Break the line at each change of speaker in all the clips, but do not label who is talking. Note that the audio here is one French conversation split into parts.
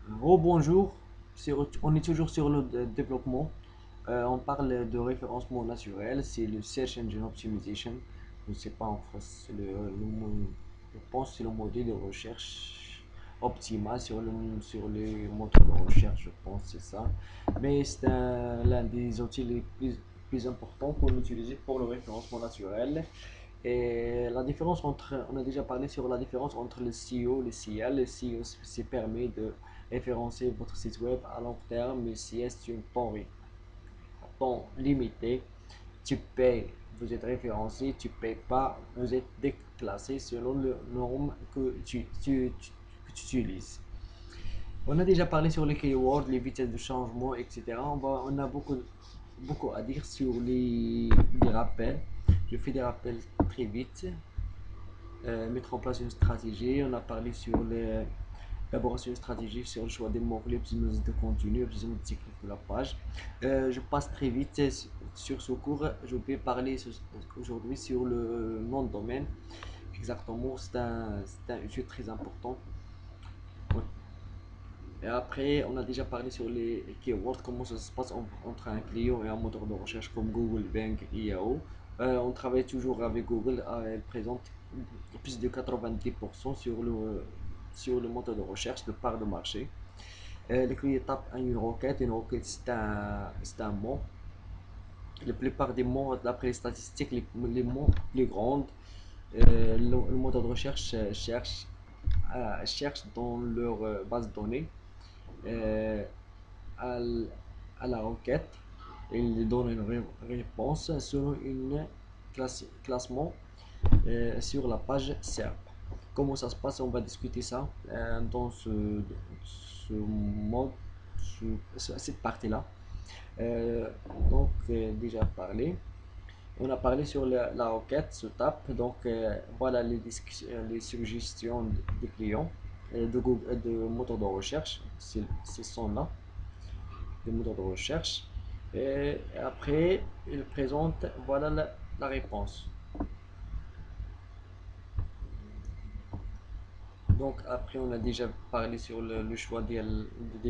Rebonjour, on est toujours sur le développement. On parle de référencement naturel, c'est le Search Engine Optimization. Je ne sais pas en France, je pense que c'est le modèle de recherche optimal sur les moteurs de recherche, je pense c'est ça. Mais c'est l'un des outils les plus importants qu'on utilise pour le référencement naturel. Et la différence entre, on a déjà parlé sur la différence entre le SEO et le CL. Le SEO, c'est permet de référencer votre site web à long terme, mais si c'est un temps limité, tu payes, vous êtes référencé, tu payes pas, vous êtes déclassé selon les normes que que tu utilises. On a déjà parlé sur les keywords, les vitesses de changement, etc. On a beaucoup à dire sur les rappels. Je fais des rappels très vite. Mettre en place une stratégie. On a parlé sur l'élaboration stratégique, sur le choix des mots-clés, optimisation de contenu, optimisation technique de la page. Je passe très vite sur ce cours. Je vais parler aujourd'hui sur le nom de domaine. Exactement, c'est un sujet très important. Ouais. Et après, on a déjà parlé sur les keywords, comment ça se passe entre un client et un moteur de recherche comme Google, Bing et Yahoo. On travaille toujours avec Google, elle présente plus de 90% sur le moteur de recherche de part de marché. Le client tape une requête c'est un mot. La plupart des mots, d'après les statistiques, les mots les grands, le moteur de recherche cherche dans leur base de données euh, à, à la requête et il donne une réponse selon une classement sur la page SERP. Comment ça se passe? On va discuter ça dans ce mode, cette partie-là. Euh, déjà parlé. On a parlé sur la requête, se tape. Voilà les suggestions des clients de moteurs de recherche. Ce sont là des moteurs de recherche. Et après, il présente voilà la réponse. Donc après, on a déjà parlé sur le choix des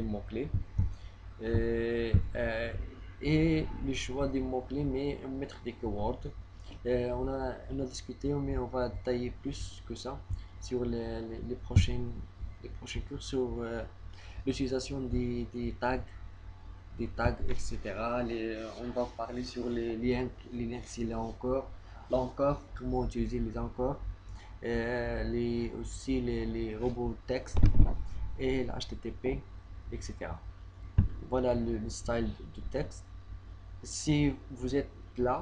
mots-clés. Et, euh, et le choix des mots-clés, mais mettre des keywords. On a discuté, mais on va détailler plus que ça sur les prochains cours sur l'utilisation des tags, etc. On va parler sur les liens s'il y a encore, l'encore, comment utiliser les encore, aussi les robots texte et l'HTTP, etc. Voilà le style de texte. Si vous êtes là,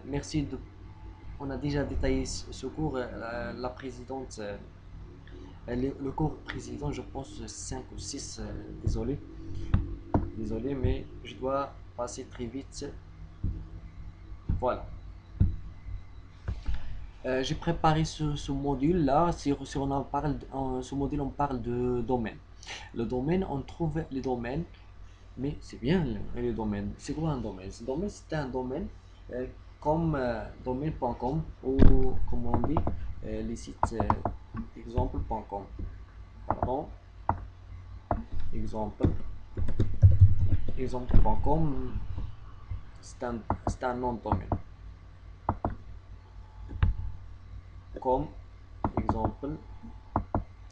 merci de. On a déjà détaillé ce cours. La présidente, le cours président, je pense 5 ou 6. Désolé, mais je dois passer très vite. Voilà. J'ai préparé ce module-là. Si on en parle, ce module, on parle de domaine. Le domaine, on trouve les domaines. Mais c'est bien le domaine. C'est quoi un domaine? Ce domaine, c'est un domaine euh, comme domaine.com ou comme on dit les sites exemple.com. Pardon, exemple. Exemple.com, c'est un nom de domaine. Comme exemple,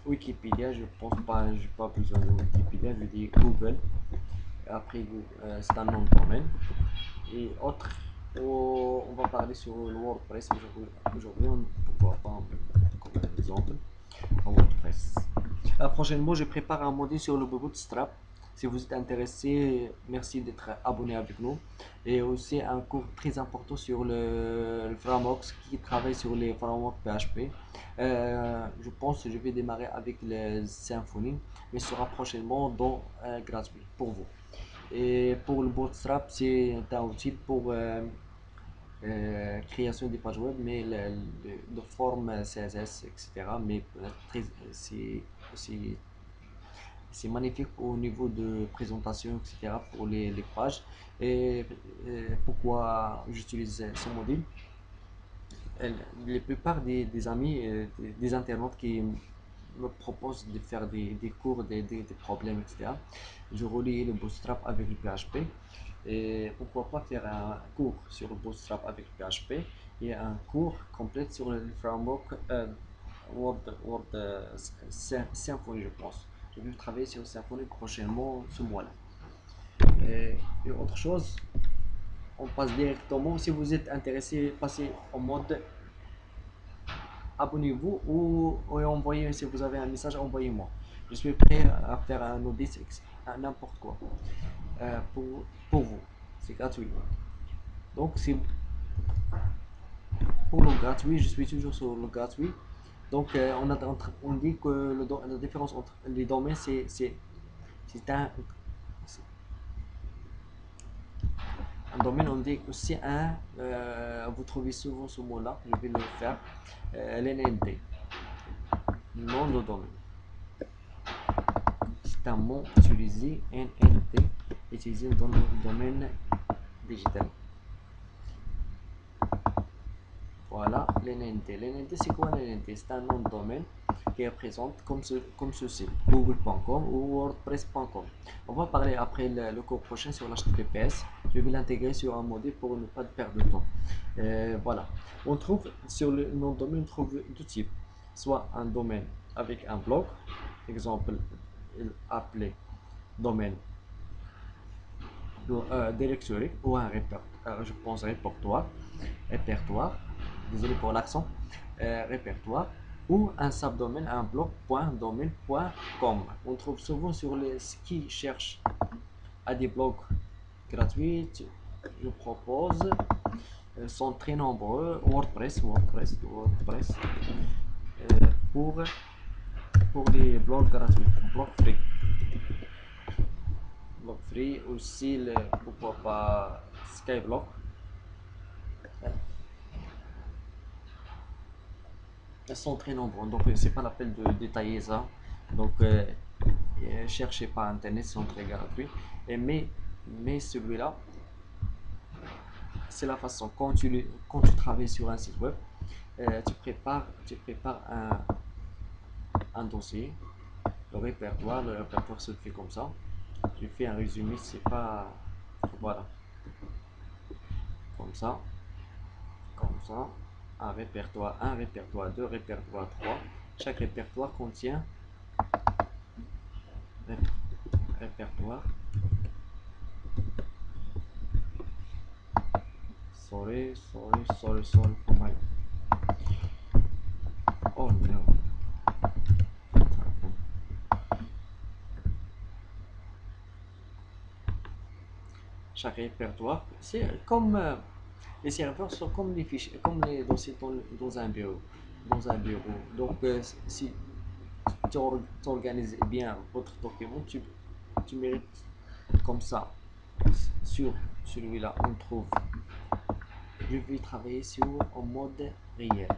Wikipédia, je pense pas, j'ai pas besoin de Wikipédia, je dis Google. Après, c'est un nom de domaine. Et autre, on va parler sur le WordPress aujourd'hui, pourquoi pas comme un exemple, en WordPress. Prochainement, je prépare un module sur le Bootstrap. Si vous êtes intéressé, merci d'être abonné avec nous. Et aussi un cours très important sur le framework qui travaille sur les frameworks PHP. Je pense que je vais démarrer avec le Symfony, mais sera prochainement dans gratuit pour vous. Et pour le Bootstrap, c'est un outil pour création des pages web, mais de forme CSS, etc. Mais c'est c'est magnifique au niveau de présentation, etc. pour les pages. Et pourquoi j'utilise ce module? La plupart des amis, des internautes me propose de faire des cours, des problèmes, etc., je relie le Bootstrap avec le PHP. Et pourquoi pas faire un cours sur le Bootstrap avec le PHP et un cours complet sur le framework Symfony, je pense. Je vais travailler sur Symfony prochainement ce mois-là. Et autre chose, on passe directement. Si vous êtes intéressé, passez en mode abonnez-vous ou envoyez, si vous avez un message, envoyez-moi. Je suis prêt à faire un audit à n'importe quoi pour vous. C'est gratuit. Donc, c'est pour le gratuit, je suis toujours sur le gratuit. Donc, on dit que la différence entre les domaines, c'est un domaine, on dit aussi vous trouvez souvent ce mot-là, je vais le faire, l'NNT, nom de domaine. C'est un mot utilisé, NNT, utilisé dans le domaine digital. Voilà, l'NNT. L'NNT, c'est quoi l'NNT? C'est un nom de domaine qui représente comme ceci, google.com ou wordpress.com. On va parler après le cours prochain sur l'HTTPS. Je vais l'intégrer sur un module pour ne pas perdre de temps. Voilà. On trouve sur le nom de domaine, on trouve deux types. Soit un domaine avec un blog, exemple appelé domaine directory ou un répertoire, je pense répertoire, désolé pour l'accent, répertoire ou un subdomaine, un blog.domaine.com. On trouve souvent sur les qui cherchent à des blogs gratuits, je propose, sont très nombreux, WordPress, euh, pour, pour les blogs gratuits, blog free aussi, pourquoi pas Skyblock. Elles sont très nombreuses, donc c'est pas la peine de détailler ça. Donc cherchez pas internet, ils sont très gratuits. Mais celui-là, c'est la façon quand tu travailles sur un site web, tu prépares un dossier, le répertoire se fait comme ça. Tu fais un résumé, c'est pas, voilà, comme ça, comme ça, un répertoire 1, répertoire 2, répertoire 3. Chaque répertoire contient répertoire. Sorry for my. Oh no. Chaque répertoire, c'est comme les serveurs sont comme les fichiers, comme les dossiers dans un bureau. Donc, si tu organises bien votre document, tu mérites comme ça. Sur celui-là, on trouve. Je vais travailler en mode réel.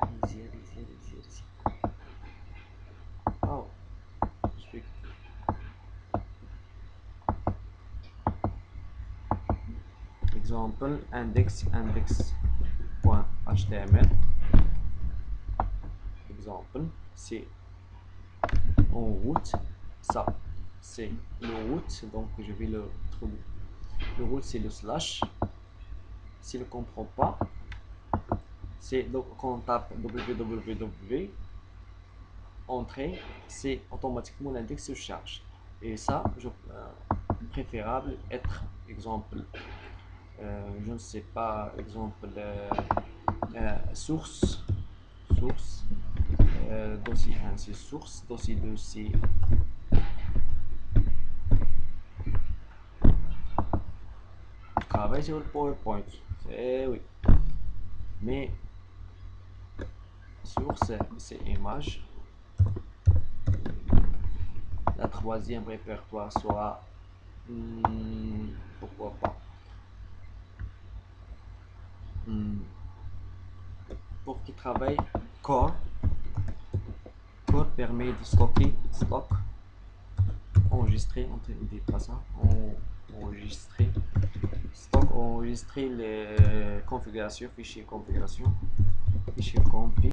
Allez-y. Oh, je vais. Exemple, index.html. Exemple, c'est en route. Ça, c'est le route. Donc, je vais le trouver. Le route, c'est le slash. S'il ne comprend pas, c'est quand on tape www, entrée, c'est automatiquement l'index se charge. Et ça, préférable être, exemple, je ne sais pas, exemple, source, dossier 1 c'est source, dossier 2 c'est travail sur le PowerPoint. Oui. Mais source c'est image. La troisième répertoire soit pourquoi pas pour qui travaille core permet de stock enregistrer pas ça enregistrer stock enregistrer les configurations fichier configuration fichier config